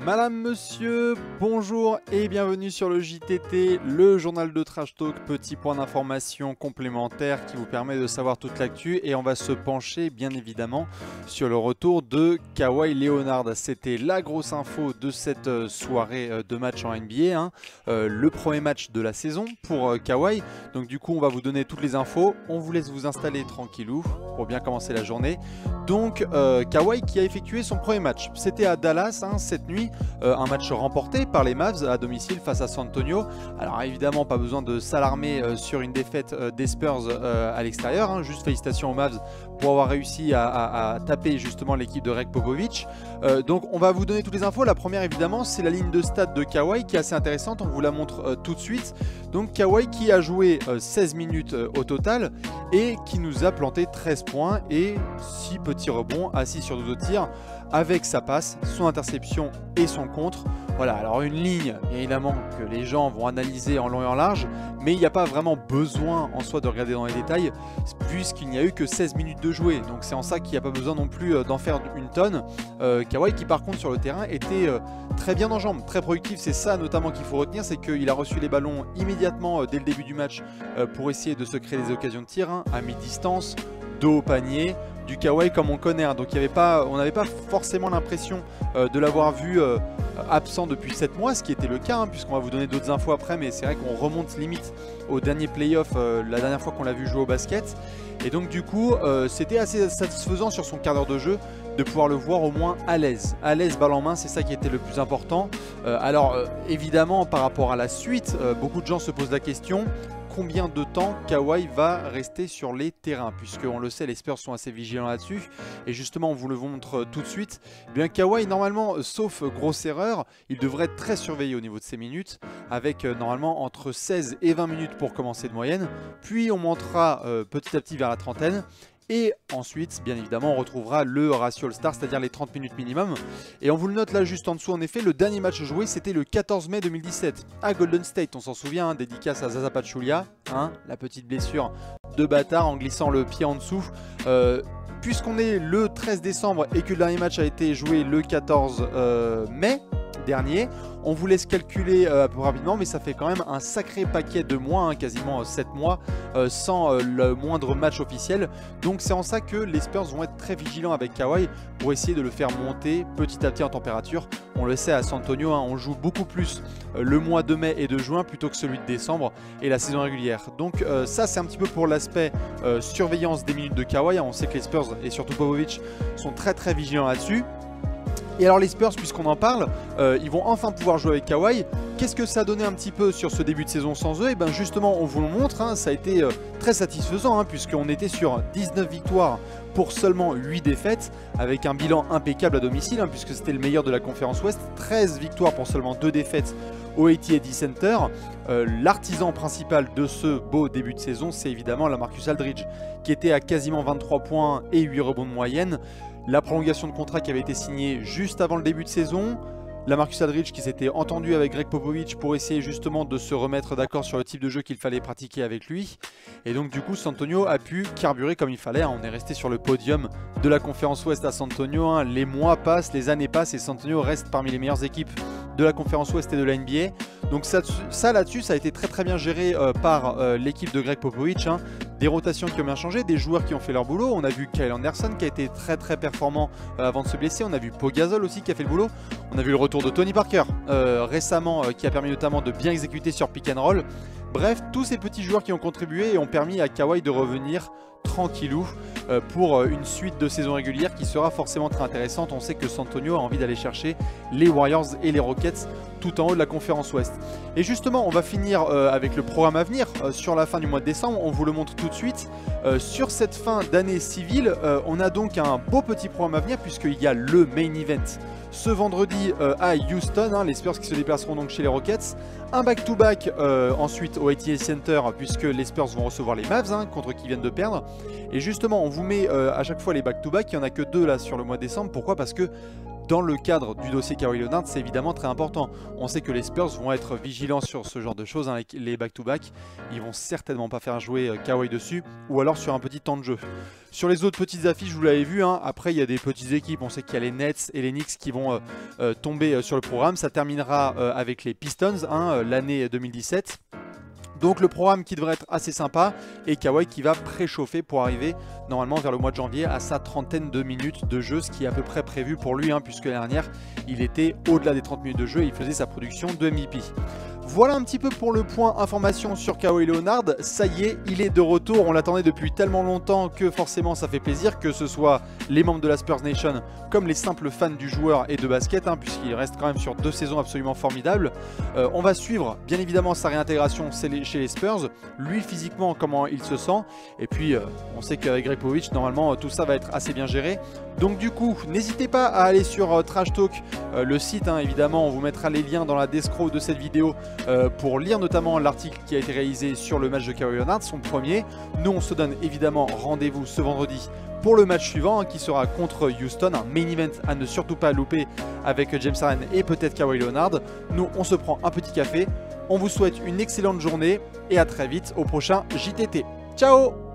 Madame, monsieur, bonjour et bienvenue sur le JTT, le journal de Trash Talk, petit point d'information complémentaire qui vous permet de savoir toute l'actu. Et on va se pencher bien évidemment sur le retour de Kawhi Leonard. C'était la grosse info de cette soirée de match en NBA, hein. Le premier match de la saison pour Kawhi. Donc du coup on va vous donner toutes les infos, on vous laisse vous installer tranquillou pour bien commencer la journée. Donc Kawhi qui a effectué son premier match, c'était à Dallas, hein, cette nuit. Un match remporté par les Mavs à domicile face à San Antonio. Alors évidemment pas besoin de s'alarmer sur une défaite des Spurs à l'extérieur, hein. Juste félicitations aux Mavs pour avoir réussi à taper justement l'équipe de Greg Popovich. Donc on va vous donner toutes les infos. La première évidemment c'est la ligne de stats de Kawhi qui est assez intéressante, on vous la montre tout de suite. Donc Kawhi qui a joué 16 minutes au total et qui nous a planté 13 points et 6 petits rebonds, assis sur 12 tirs, avec sa passe, son interception et son contre. Voilà, alors une ligne évidemment que les gens vont analyser en long et en large, mais il n'y a pas vraiment besoin en soi de regarder dans les détails puisqu'il n'y a eu que 16 minutes de jouer. Donc c'est en ça qu'il n'y a pas besoin non plus d'en faire une tonne. Kawhi qui par contre sur le terrain était très bien en jambes, très productif. C'est ça notamment qu'il faut retenir, c'est qu'il a reçu les ballons immédiatement dès le début du match pour essayer de se créer des occasions de tir, hein, à mi-distance, dos au panier. Du Kawhi comme on connaît, hein. Donc on n'avait pas forcément l'impression de l'avoir vu absent depuis 7 mois, ce qui était le cas, hein, puisqu'on va vous donner d'autres infos après, mais c'est vrai qu'on remonte limite au dernier playoff, la dernière fois qu'on l'a vu jouer au basket. Et donc du coup c'était assez satisfaisant sur son quart d'heure de jeu de pouvoir le voir au moins à l'aise balle en main, c'est ça qui était le plus important. Alors évidemment par rapport à la suite, beaucoup de gens se posent la question: combien de temps Kawhi va rester sur les terrains, puisque on le sait, les Spurs sont assez vigilants là-dessus. Et justement on vous le montre tout de suite. Eh bien Kawhi normalement, sauf grosse erreur, il devrait être très surveillé au niveau de ses minutes, avec normalement entre 16 et 20 minutes pour commencer de moyenne, puis on montera petit à petit vers la trentaine. Et ensuite, bien évidemment, on retrouvera le ratio All-Star, c'est-à-dire les 30 minutes minimum. Et on vous le note là juste en dessous, en effet, le dernier match joué, c'était le 14 mai 2017 à Golden State. On s'en souvient, hein, dédicace à Zaza Pachulia, hein, la petite blessure de bâtard en glissant le pied en dessous. Puisqu'on est le 13 décembre et que le dernier match a été joué le 14 mai dernier, on vous laisse calculer un peu rapidement, mais ça fait quand même un sacré paquet de mois, hein, quasiment 7 mois sans le moindre match officiel. Donc c'est en ça que les Spurs vont être très vigilants avec Kawhi pour essayer de le faire monter petit à petit en température. On le sait, à San Antonio, hein, on joue beaucoup plus le mois de mai et de juin plutôt que celui de décembre et la saison régulière. Donc ça c'est un petit peu pour l'aspect surveillance des minutes de Kawhi, hein. On sait que les Spurs et surtout Popovich sont très vigilants là-dessus. Et alors les Spurs, puisqu'on en parle, ils vont enfin pouvoir jouer avec Kawhi. Qu'est-ce que ça a donné un petit peu sur ce début de saison sans eux? Et bien justement, on vous le montre, hein, ça a été très satisfaisant, hein, puisqu'on était sur 19 victoires pour seulement 8 défaites, avec un bilan impeccable à domicile, hein, puisque c'était le meilleur de la conférence Ouest. 13 victoires pour seulement 2 défaites au AT&T Center. L'artisan principal de ce beau début de saison, c'est évidemment LaMarcus Aldridge, qui était à quasiment 23 points et 8 rebonds de moyenne. La prolongation de contrat qui avait été signée juste avant le début de saison. LaMarcus Aldridge qui s'était entendu avec Greg Popovich pour essayer justement de se remettre d'accord sur le type de jeu qu'il fallait pratiquer avec lui. Et donc du coup San Antonio a pu carburer comme il fallait, hein. On est resté sur le podium de la conférence Ouest à San Antonio, hein. Les mois passent, les années passent et San Antonio reste parmi les meilleures équipes de la conférence Ouest et de la NBA. Donc ça là-dessus, ça a été très bien géré par l'équipe de Greg Popovich, hein. Des rotations qui ont bien changé, des joueurs qui ont fait leur boulot. On a vu Kyle Anderson qui a été très performant avant de se blesser. On a vu Pau Gasol aussi qui a fait le boulot. On a vu le retour de Tony Parker récemment qui a permis notamment de bien exécuter sur pick and roll. Bref, tous ces petits joueurs qui ont contribué et ont permis à Kawhi de revenir tranquillou pour une suite de saison régulière qui sera forcément très intéressante. On sait que San Antonio a envie d'aller chercher les Warriors et les Rockets tout en haut de la conférence Ouest. Et justement, on va finir avec le programme à venir sur la fin du mois de décembre. On vous le montre tout de suite. Sur cette fin d'année civile, on a donc un beau petit programme à venir puisqu'il y a le main event ce vendredi à Houston, hein, les Spurs qui se déplaceront donc chez les Rockets. Un back-to-back ensuite au AT&T Center puisque les Spurs vont recevoir les Mavs, hein, contre qui viennent de perdre. Et justement, on vous met à chaque fois les back-to-back. Il n'y en a que 2 là sur le mois de décembre. Pourquoi? Parce que dans le cadre du dossier Kawhi Leonard, c'est évidemment très important. On sait que les Spurs vont être vigilants sur ce genre de choses, hein, avec les back-to-back. Ils vont certainement pas faire jouer Kawhi dessus, ou alors sur un petit temps de jeu. Sur les autres petites affiches, vous l'avez vu, hein, après il y a des petites équipes, on sait qu'il y a les Nets et les Knicks qui vont tomber sur le programme. Ça terminera avec les Pistons, hein, l'année 2017. Donc le programme qui devrait être assez sympa et Kawhi qui va préchauffer pour arriver normalement vers le mois de janvier à sa 30aine de minutes de jeu, ce qui est à peu près prévu pour lui, hein, puisque l'année dernière il était au-delà des 30 minutes de jeu et il faisait sa production de MVP. Voilà un petit peu pour le point information sur Kawhi Leonard. Ça y est, il est de retour. On l'attendait depuis tellement longtemps que forcément ça fait plaisir, que ce soit les membres de la Spurs Nation comme les simples fans du joueur et de basket, hein, puisqu'il reste quand même sur 2 saisons absolument formidables. On va suivre bien évidemment sa réintégration chez les Spurs, lui physiquement comment il se sent, et puis on sait qu'avec Gregg Popovich normalement tout ça va être assez bien géré. Donc du coup n'hésitez pas à aller sur Trash Talk, le site, hein, évidemment on vous mettra les liens dans la description de cette vidéo pour lire notamment l'article qui a été réalisé sur le match de Kawhi Leonard, son premier. Nous on se donne évidemment rendez-vous ce vendredi pour le match suivant, hein, qui sera contre Houston, un main event à ne surtout pas louper avec James Harden et peut-être Kawhi Leonard. Nous on se prend un petit café, on vous souhaite une excellente journée et à très vite au prochain JTT. Ciao!